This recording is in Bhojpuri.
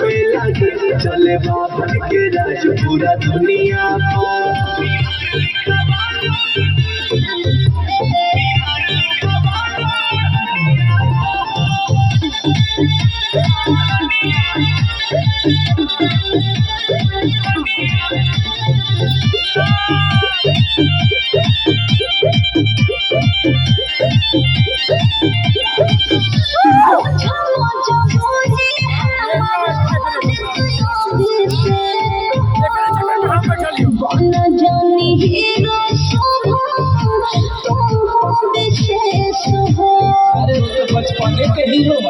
पे लगे चले बाबन के राज पूरा दुनिया बचपने के हीरो